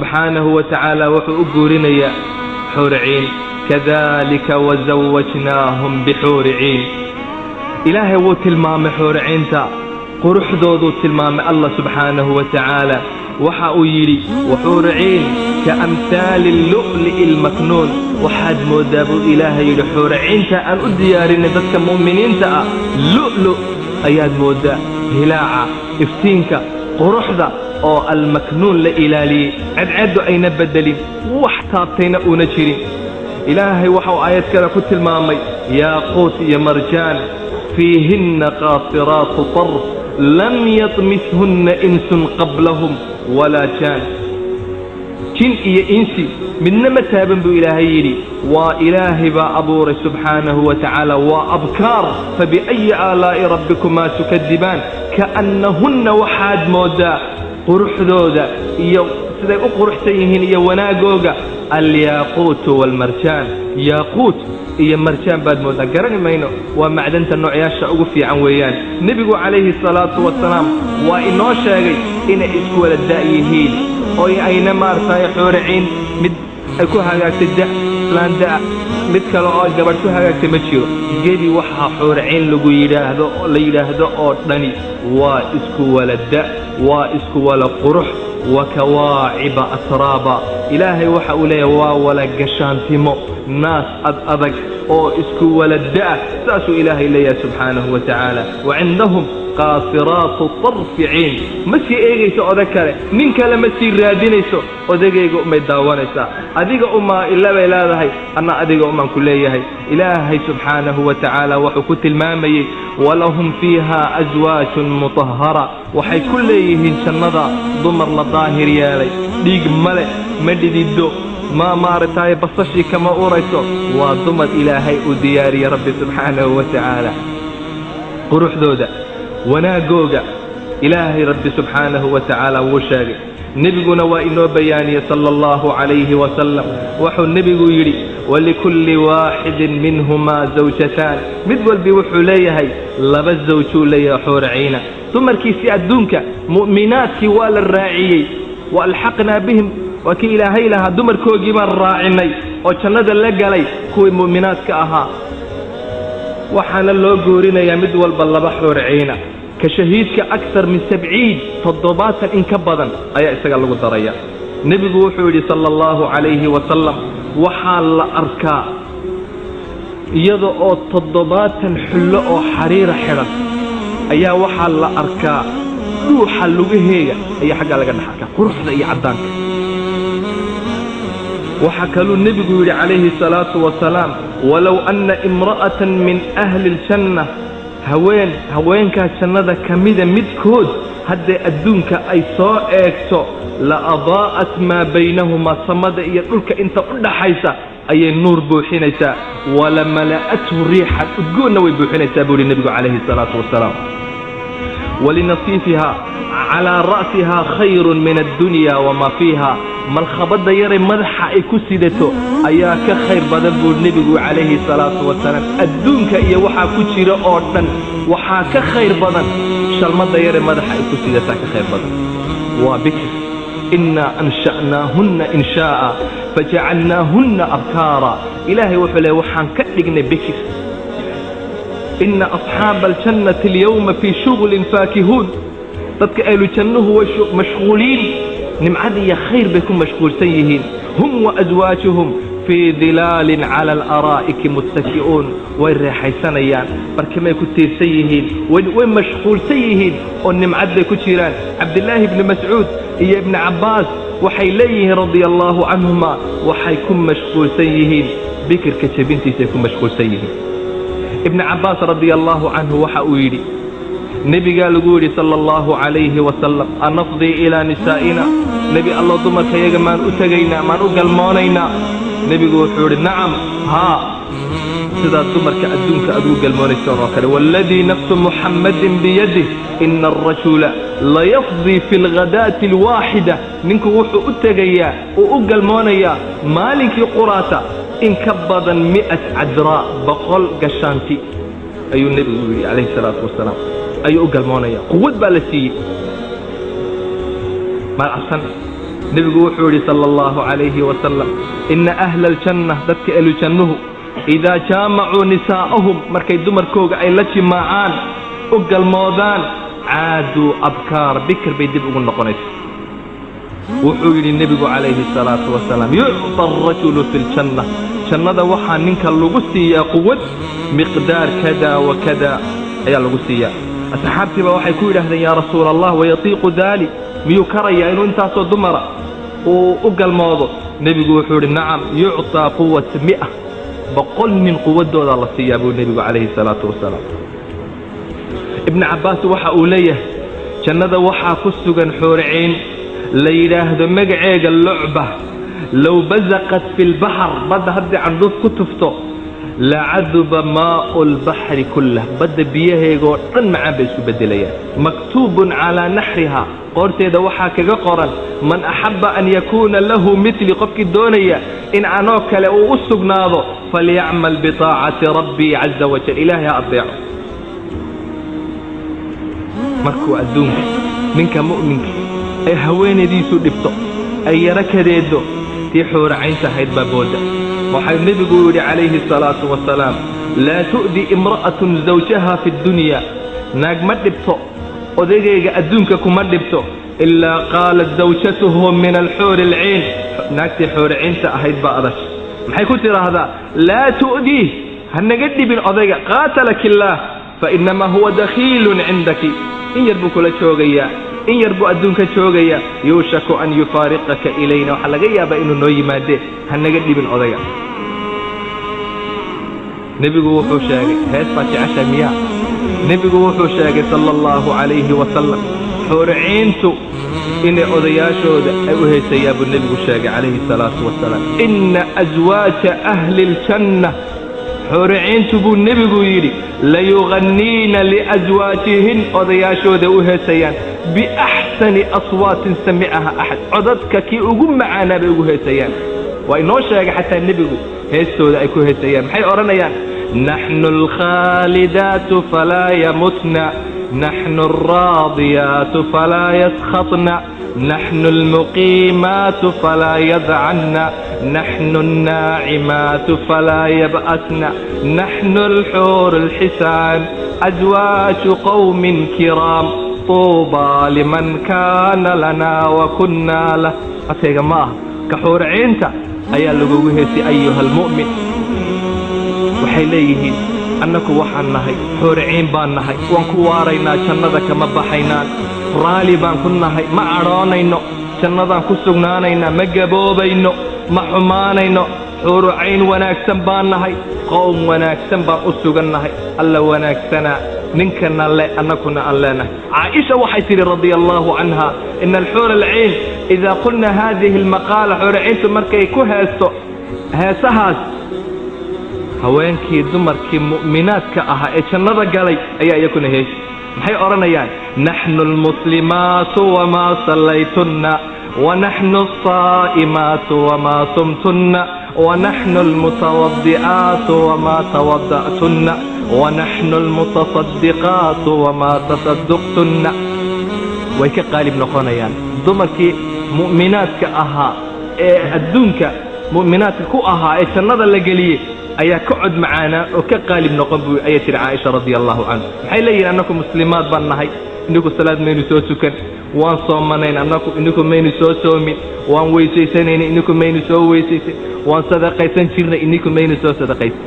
سبحانه وتعالى وحقورنا حور عين كذلك وزوجناهم بحور عين إلهي وتلمام حور عين تا قرح دودو تلمام الله سبحانه وتعالى وحاويري وحور عين كأمثال اللؤلؤ المكنون وحد مدابو إلهي حور عين تا أن أديارين ذاتك مؤمنين تا لؤلؤ أياد مودا هلاعة افتينك قرح دا oo almaknuun la ilaaliyay cadcadu ayna bedelin wax taabtayna una jirin ilaahay waxa uu aayad kale ku tilmaamay yaaqut iyo marjaan fiihinna qaasiraatu tarf lam yatmithunna insun qablahum wala jaan jin iyo insi midna ma taaban buu ilaahay yiri waa ilaahay baa abuuray subxaanahu wa tacaala waa abkaar fabiayi aalaa'i rabbikuma tukadiban kaannahunna waxaad moodaa quruxdooda iyo siday u quruxsan yihiin iyo wanaagooga alyaaqut walmarjaan yaaqut iyo marjaan baad moodaa garan mayno waa macdanta noocyasha ugu fiican weeyaan nabigu calayhi salaatu wasalaam waa inoo sheegay inay isku wada da'yihiin oo ayna maartay xuuriciin mid ay ku hagaagtay laanda mid kale oo gabadh ku hagaagtay ma jiro geedi waxa xuuriciin lagu yiraahdo oo dhani waa isku wala da واسكو ولا قرح وكواعب أترابا إلهي وحا أولي ولا قشانتمو ناس أبك أو اسكو ولا الداء ساسو إلهي لي سبحانه وتعالى وعندهم قاصرات الطرف عين مسي إيغيسو أذكر منك لمسي رادينيسو أذكيغو ميداوانيسا أذيغو أما إلا بإلهي أنا أذيغو أما كليهي إلهي سبحانه وتعالى وحكوت المامي ولهم فيها أزواج مطهرة وحي كليهن شنضا ضمر للظاهر يالي ديق ملك مدددو ما مارتاي بصشي كما أوريسو وضمر إلهي ودياري ربي سبحانه وتعالى قروح دودا وناقوغا إلهي ربي سبحانه وتعالى وشاقي نبينا وإنه بياني صلى الله عليه وسلم وحو النبي يري ولكل واحد منهما زوجتان مدول بوحو ليهي لبا الزوجو لي حور عينا ثم الكيسي أدونك مؤمنات كوال الراعي وألحقنا بهم وكي إلهي لها دمر كوغي من راعيني وشند اللقالي كوي مؤمنات كأها وحانا اللو قورينا يا مدول باللبا حور عينا كشهيدك أكثر من 70 تضباطا إنكبضا أي إساق الله الضرية نبي وحوري صلى الله عليه وسلم وحال أركا يضع تضباطا حلو حرير حرا أي وحال أركا روح اللغة أي حاجة لك نحكا قرص أي عدانك وحكالوا النبي عليه الصلاة والسلام ولو أن امرأة من أهل الجنة هوين كاشنada kamida midkood hadday adduunka ay soo eegto la adaa'at ma baynahuma samada iyo dhulka inta u dhaxaysa ayay nuur buuxinaysaa wala mala'atu riihan udgoonna way buuxinaysaa buu nabigu calayhi salaatu wasalaam walinasifiha ala ra'siha khayrun min ad-dunya wama fiha mal khabada yare madaxa ay ku sidato ayaa ka khayr badan buu nabigu calayhi salaatu wasalaam adduunka iyo waxa ku jira oo dhan waxa ka khayr badan shalmada yare madaxa ay ku sidata ka khayr badan wa bikr inna ansha'nahunna insha'a faj'alnahunna abkara ilahi wuxuu waxaan ka dhignay bikr inna ashabal jannati al-yawma fi shughlin fakihun dadka ahlu jannahu way mashghuulin نمعدي يا خير بكم مشغول سيهين هم وأزواجهم في ظلال على الأرائك متكئون وين رايحين سنيان بركما يكتير سيهين وين مشغول سيهين ونمعدي كتيران عبد الله بن مسعود يا ابن عباس وحيليه رضي الله عنهما وحيكون مشغول سيهين بكر كتبنتي سيكون مشغول سيهين ابن عباس رضي الله عنه وحاويلي نبي قال قولي صلى الله عليه وسلم أنفضي إلى نسائنا نبي الله ضمك يا جماعة أتجينا ما نقل مانينا نبي قول حوري نعم ها سيدا ضمك أدونك أدوك المانيسون وكذا والذي نفس محمد بيده إن الرجل لا يفضي في الغداة الواحدة منك وحو أتجيا وأقل مانيا مالك قراتا إن كبضا 100 عذراء بقول قشانتي أي النبي عليه الصلاة والسلام أي أقل مانيا قوة بالسي ما العصن nebigu wuxuu yidhi sala allahu calayhi wasalam ina ahla aljanna dadka elu jannuhu idaa jaamacuu nisaa'ahum markay dumarkooga ay la jimaacaan u galmoodaan caaduu abkaar bikr bay dib ugu noqonaysa wuxuu yidhi nebigu calayhi salaatu wasalaam yucطa arajulu fi ljanna jannada waxaa ninka lagu siiyaa quwad miqdaar kada wa kada ayaa lagu siiyaa asxaabtiiba waxay ku yidhaahdeen yaa rasuula allah wayatiiqu daalik miyuu karayaa inuu intaasoo dumara uu u galmoodo nebigu wuxuu yidhi nacam yucطaa quwat 100 nin quwadooda la siiyaa buu nebigu calayhi salaatu wasalaam ibn cabbaas waxa uu leeyahay jannada waxaa ku sugan xooriciin la yidhaahdo magaceega lucba low basaqat fi lbaxr badda haddii candhuuf ku tufto lacaduba maau lbaxri kullah badda biyaheegoo dhan macaan bay isu beddelayaan maktuubun calaa naxriha qoorteeda waxaa kaga qoran man axabba an yakuuna lahu mitli qofkii doonaya in anoo kale uu u sugnaado falyacmal bitaacati rabbii caza wajal ilaahay ha adeeco markuu adduunka ninka mu'minka ee haweenaydiisu dhibto ay yaro kadeedo tii xuuracaynta ahayd baa booda waxay nebigu yidhi calayhi الsalaatu wasalaam laa tu'di imra'atun zawjaha fi اddunya naag ma dhibto odagayga adduunka kuma dhibto ilaa qaalat zawjatuhu min alxuuri alciin naagtii xuuracaynta ahayd baa adash maxay ku tidhaahdaa laa tu'dii ha naga dhibin odayga qaatalaki illaah fainamaa huwa dakhiilun cindaki in yar buu kula joogayaa in yar buu adduunka joogayaa yuushaku an yufaariqaka ilayna waxaa laga yaabaa inuu noo yimaadee ha naga dhibin odayga nebigu wuxuu sheegay hees baa jecesha miyaa nebigu wuxuu sheegay sala allahu calayhi wasalam xuuriciintu inay odayaashooda ay u heesayaa buu nebigu sheegay calayhi salaatu wasalaam ina aswaaja ahli ljanna xuuriciintu buu nebigu yidhi layuganniina liaswaajihin odayaashooda u heesayaan biaxsani aswaatin samicaha axad codadka kii ugu macaanaa bay ugu heesayaan waa inoo sheegay xataa nebigu heestooda ay ku heesayaan maxay odhanayaan naxnu alkhaalidaatu falaa yamutna naxnu alraadiyaatu falaa yaskhatna naxnu almuqiimaatu falaa yadcanna naxnu alnaacimaatu falaa yab'asna naxnu alxuur alxisaan aswaaju qowmin kiraam tuubaa liman kaana lanaa wa kunnaa lah atayga ma aha ka xuuriciinta ayaa lagugu heesay ayuha almu'min waxay leeyihiin annaku waxaan nahay xuuriciin baan nahay waan ku waaraynaa jannada kama baxaynaan raali baan ku nahay ma cadhoonayno jannadaan ku sugnaanaynaa ma gaboobayno ma xumaanayno xuurucayn wanaagsan baan nahay qowm wanaagsan baan u sugan nahay alla wanaagsanaa ninkana le annakuna aan leenahay caaisha waxay tidhi radia allahu canha ina alxuura alciin idaa qulna haadihi almaqaala xuuriciintu markay ku heesto heesahaas haweenkii dumarkii mu'minaadka ahaa ee jannada galay ayaa iyakuna heeshay maxay odhanayaan naxnu almuslimaatu wamaa sallaytunna wanaxnu alsaa'imaatu wamaa sumtunna wanaxnu almutawadi'aatu wamaa tawada'tunna wanaxnu almutasaddiqaatu wamaa tasaddaqtunna way ka qaalib noqonayaan dumarkii mu'minaadka ahaa ee adduunka mu'minaadka ku ahaa ee jannada la geliyey ayaa ka cod macaanaa oo ka qaalib noqon buu ayay tihi caaisha radia allahu canha maxay leeyihin annaku muslimaad baan nahay inigu salaad maynu soo tukan waan soomanayn annaku inigu maynu soo soomin waan weysaysanayna inigu maynu soo weysaysan waan sadaqaysan jirnay inigu maynu soo sadaqaysan